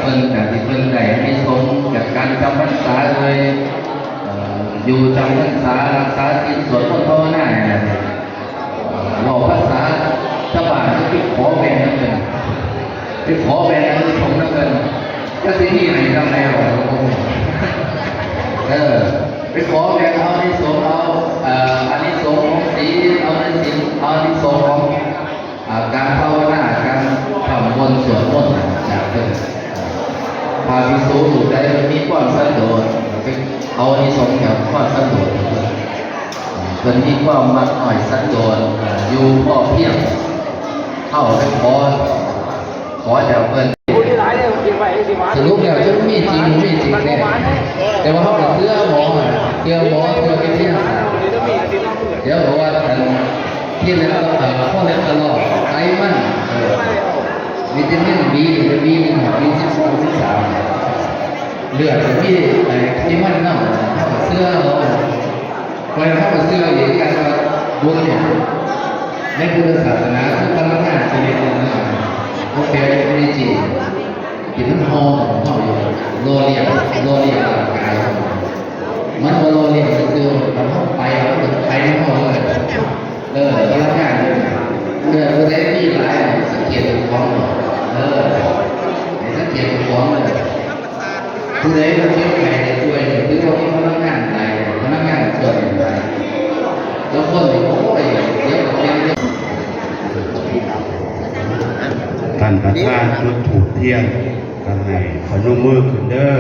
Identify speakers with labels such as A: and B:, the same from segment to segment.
A: เพิ่นแต่ที่เพิ่นได้ให้สมจากการจำพรรษาโดยอยู่จำพรรษารักษาศีลสวดมนต์ภาวนาเนี่ยเราภาษาชาวบ้านก็ไปขอแบ่งนั่นเองไปขอแบ่งเงินสมนั่นเองก็สิ่งที่ไหนทำแล้วไปขอแบ่งเอาในสงเอาอันนี้สงของศีลเอาในศีลเอาในสงของการภาวนาการทำมนต์สวดมนต์จากเพิ่นพาภิกษุอยู่ได้มีความสะดวกเอาในสงแถวความสะดวกเพิ่นมีความมักหน่อยสะดวกอยู่พอเพียงเข้าไปขอจากเพิ่นสรุปแล้วจะมีจริงมีจริงเนี่ยแต่ว่าเขาเชื่อหมอเชื่อวิทยาศาสตร์เดี๋ยวบอกว่าที่แล้วข้อเล็กตลอดไขมันวิตามินบีหรือบี12 13เลือดที่ไขมันน้ำเขาเสื้อเราไว้เขาเสื้ออย่างการว่าดวงเนี่ยในพุทธศาสนาทุกพลังงานจะเรียนนะโอเคไม่จริงที่มันห่ออยู่โลเลียร่างกายมันโลเลียคือมันเข้าไปในห้องเลยพลังงานเลือดก็ได้มีหลายสังเกตเป็นของสังเกตเป็นของเลยผู้ใดมาเที่ยวไกลจะช่วยหรือว่ามีพลังงานไหนพลังงานส่วนไหนแล้วคนที่เขาไปเดี๋ยว
B: ท่านประธานจุดถูกเทียนกันให้พนมมือขึ้นเด้อ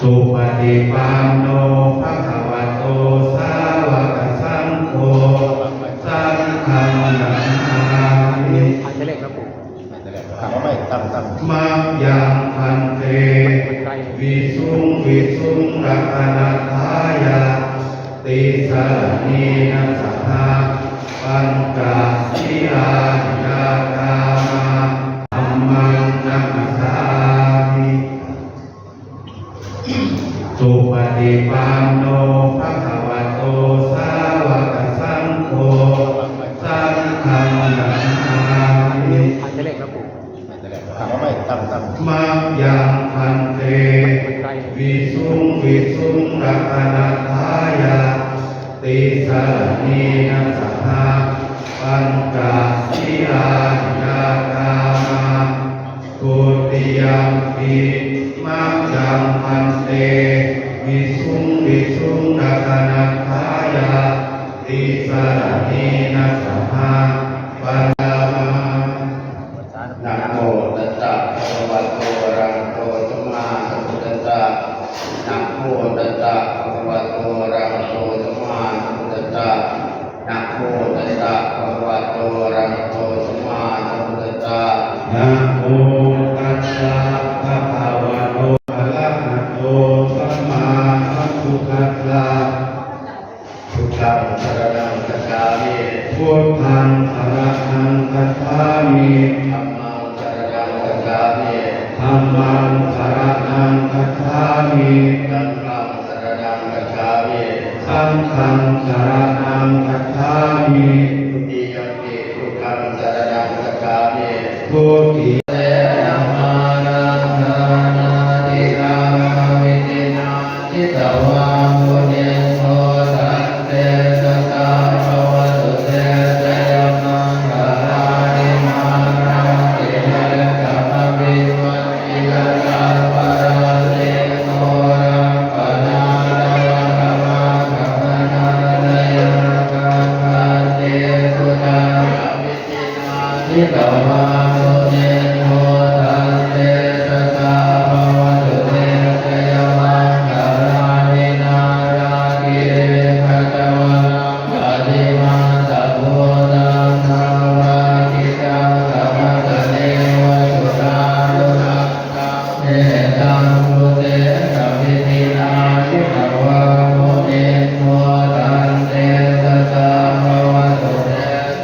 B: สุปฏิปันโนภะคะวะโตสาวกสังโฆสังฆังนามิมัจยังพันเตวิสุงรัตนัฏฐายาติสรณีนัสสหะปัญจสีอานิยตามาธัมมังนัมสสามิสุปฏิปันโนภะคะวะโตสาวกสังโฆสังฆังนามิมัจยังพันเตวิสุงรัตนัฏฐายาติสรณีนัสสหะปัญจสีอานิยตามาทุติยัมปิมัจยังพันเตวิสุงรัตนัฏฐายาติสรณีนัสสหะปัญจนะโมตัสสะภะคะวะโตอะระหะโตสัมมาสัมพุทธัสสะนะโมตัสสะภะคะวะโตอะระหะโตสัมมาสัมพุทธัสสะนะโมตัสสะภะคะวะโตอะระหะโตสัมมาสัมพุทธัสสะนะโมตัสสะภะคะวะโตอะระหะโตสัมมาสัมพุทธัสสะพุทธังสรณังคัจฉามิพุทธังสรณังคัจฉามิธัมมังสรณังคัจฉามิสังฆังสรณังคัจฉามิสังฆังสรณังคัจฉามิทุติยัมปิพุทธังสรณังคัจฉามิทุติเตนะมานังนานาตินาวิตินาทิตวามุนิโสตันเตสะสะภะวะตุเตสะยะมังคารานิมานาติเนกะมะภิวัตติกะตาปะระเตโนรังปะนาลวะกะมะกะมะนาลยะกะมะเตสุตังวิตินาทิตวามุนิโสตันเตสะสะภะวะตุเตสะยะมังคารานินาราคิเรภะตะวะนังปะฏิมาสัพพุตังนาวาคิตังกัมมะสะเนวะสุรานุรักขังเนตังมุเตนะวิตินาทิตวามุนิโสตันเตสะสะภะวะตุเตส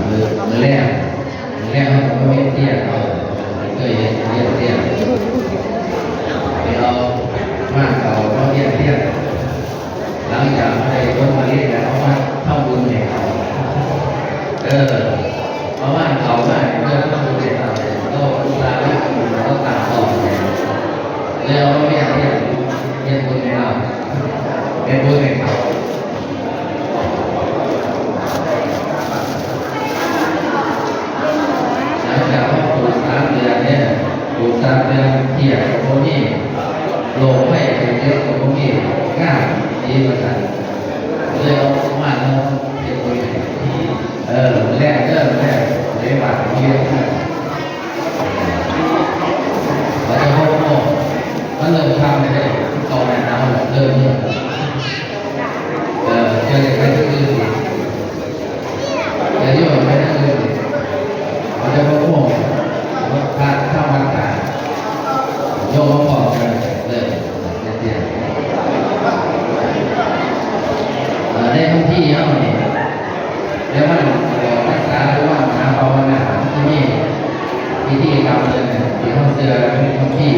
A: มือแรกเราก็ไม่เตี้ยเราเคยเห็นเตี้ยเรามากเราก็เตี้ยหลังจากให้คนมาเรียกแล้วว่าเข้าบุญเนี่ยเพราะว่าเขาไม่เมื่อเข้าบุญเนี่ยเราตาเราตาต่อแล้วเราไม่อยากเรียกบุญในเราเป็นบุญในเขาหลังจากว่าปลูก3 เดือนเนี่ยปลูก3 เดือนเที่ยวกับพวกนี้โลกไม่เป็นเยอะกับพวกนี้ง่ายดีกว่ากันเลยเอามาเราเก็บไว้แรกเลยบาทเยอะมากเราจะพบมันเริ่มทำเลยต่อแนวเริ่มเจอไปที่อื่นจะยุ่งไปที่อื่นเราจะพบพระธรรมกายโยมมาบอกกันเลยเดียวในพื้นที่เขาเนี่ยแล้วมันรักษาหรือว่าหาภาวนาที่นี่พิธีกรรมเลยที่เขาเสือเป็นพื้นที่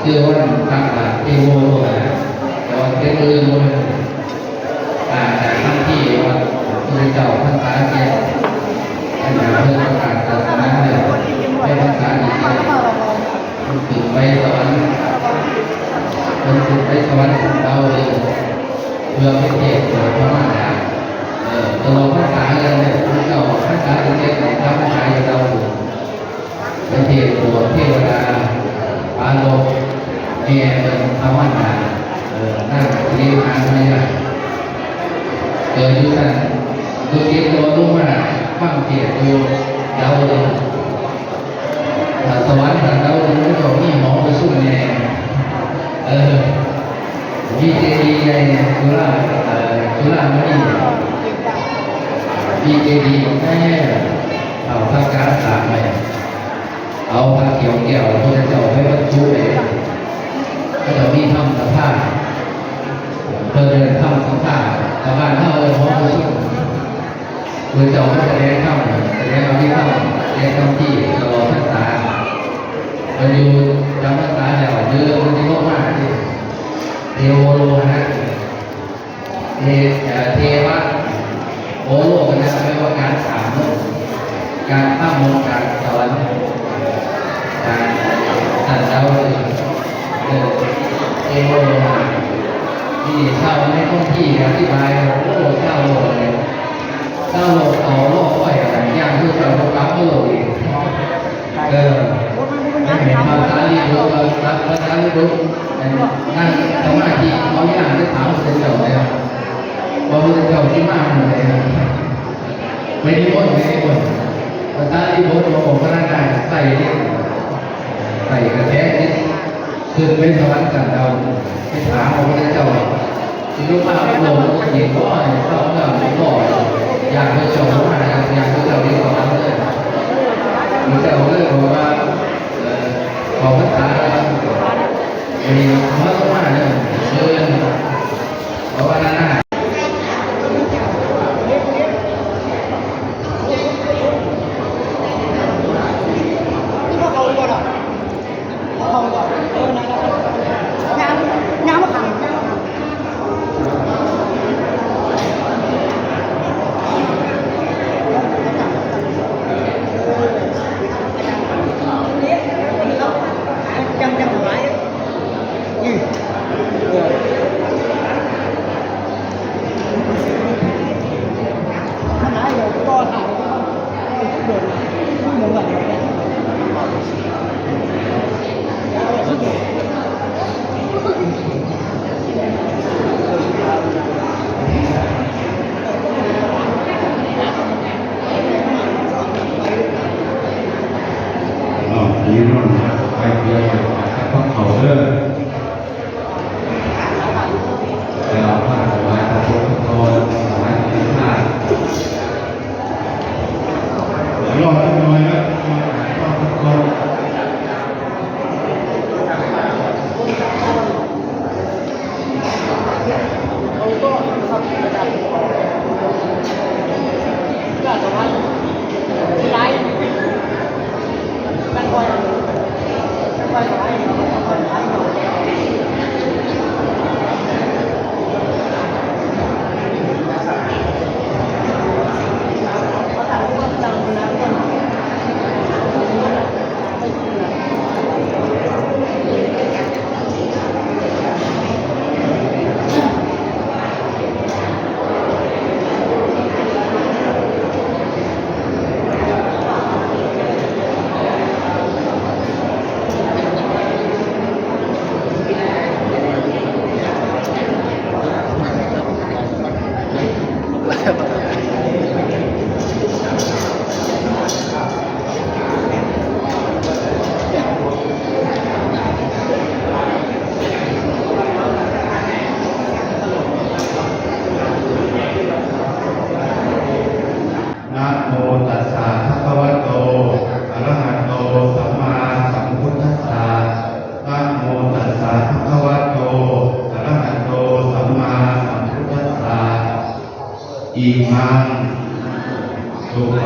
A: คือว่าทางเทโวนะแต่ว่าเทโวจากพื้นที่ว่าพระเจ้าพระสาเกตอาจารย์เพื่อประกาศศาสนาเนี่ยให้ภาษาอีกถึงไปสวรรค์ถึงไปสวรรค์เราเลยเพื่อไม่เทศน์พระมหาตลอดภาษาเนี่ยพระเจ้าภาษาเทศน์ทำภาษาเราเป็นเทศน์ตัวเทวดาปาโลเมียเป็นพระมหานั่งเรียนทางไม่ได้เกิดอยู่สั่นดูเก็บตัวรู้ว่าฟังเทศน์ดูเราเลยสวรรค์เราเลยไม่ต้องมีหมอไปสู้แน่มีเจดีย์ในจุฬาไม่มีเจดีย์แน่เอาพระการสามไปเอาพระเขียวแก้วพระเจ้าให้บรรจุเลยก็จะมีทำสัมภาษณ์เพื่อเดินทำสัมภาษณ์ชาวบ้านเข้าเลยเพราะว่าพระเจ้าไม่แสดงเข้าแสดงเอาที่เข้าแสดงคำที่ตลอดภาษาเราอยู่จำภาษาแล้วเยอะมันจะโลกมากที่เทโวโลนะเทวะโอโลกันนะไม่ว่าการสามโลกการข้ามโลกการสวรรค์การสัตว์เราเทโวโลที่เช่าในท้องที่อธิบายโอ้เช่าโลกเลยเช่าโลกต่อโลกอ้อยอะไรอย่างที่เราต้องรับโลกอีกไม่เห็นภาษาลีบุตรภาษาลีบุตรนั่งสมาธิเขาอยากจะถามพระเจ้าเลยพระพุทธเจ้าที่มาเลยไม่ได้บ่นภาษาลีบุตรของพระนักการใส่กระแทกนิดขึ้นเป็นสวรรค์กันเราไปถามพระพุทธเจ้าที่รู้ว่าโลกหญิงก็เขาก็อยากไปชมว่าอยากไปเจ้าที่สวรรค์เลยพระเจ้าเลยบอกว่าขอภาษามีพระสมมาเนี่ยเดินเพราะว่านั่นน่ะ
C: เ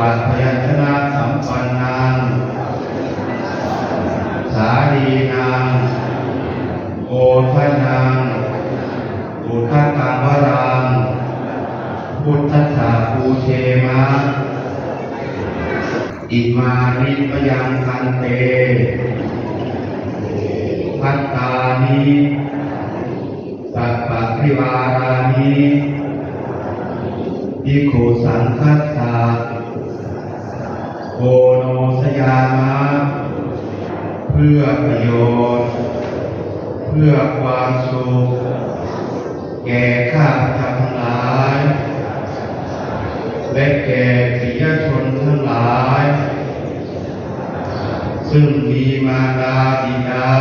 B: ปัพยัญชนะสัมปันนังสาลีนังโอทนังอุทกังวรังพุทธัสสะภูเชมะอิมานิปยังคันเตพัตตานิสัพพะริวารานิภิกขุสังฆัสสะโอโนสยามะเพื่อประโยชน์เพื่อความสุขแก่ข้าพเจ้าทั้งหลายและแก่ปิยชนทั้งหลายซึ่งมีมารดาบิดา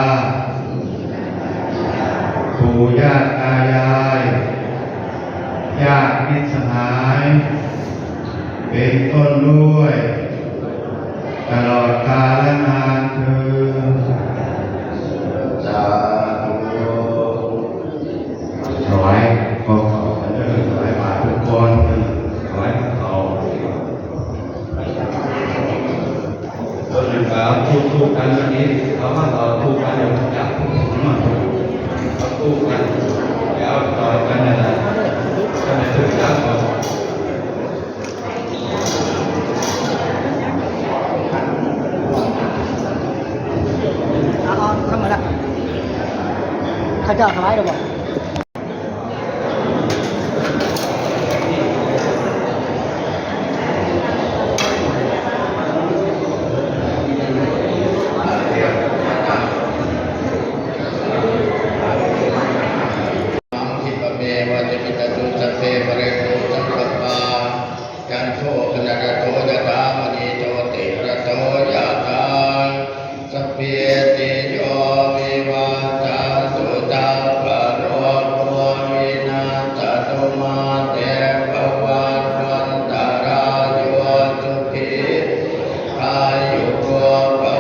B: ปู่ย่าตายายญาติมิตรสหายเป็นต้นด้วยตลอดกาลนานเถิดสาธุถวายขอขอบเด้อถวายบาตรทุกคนถวายพระเขาต้นหนึ่งครับทุกกันวันนี้เขามาต่อทุกกันเดี๋ยวจับมาทุกกันแล้วต่อกันนะก็ในทุกอย่างก่อน
C: เข้ามาละข้าเจ้าถวายหรือเปล่า
A: อายุโกภ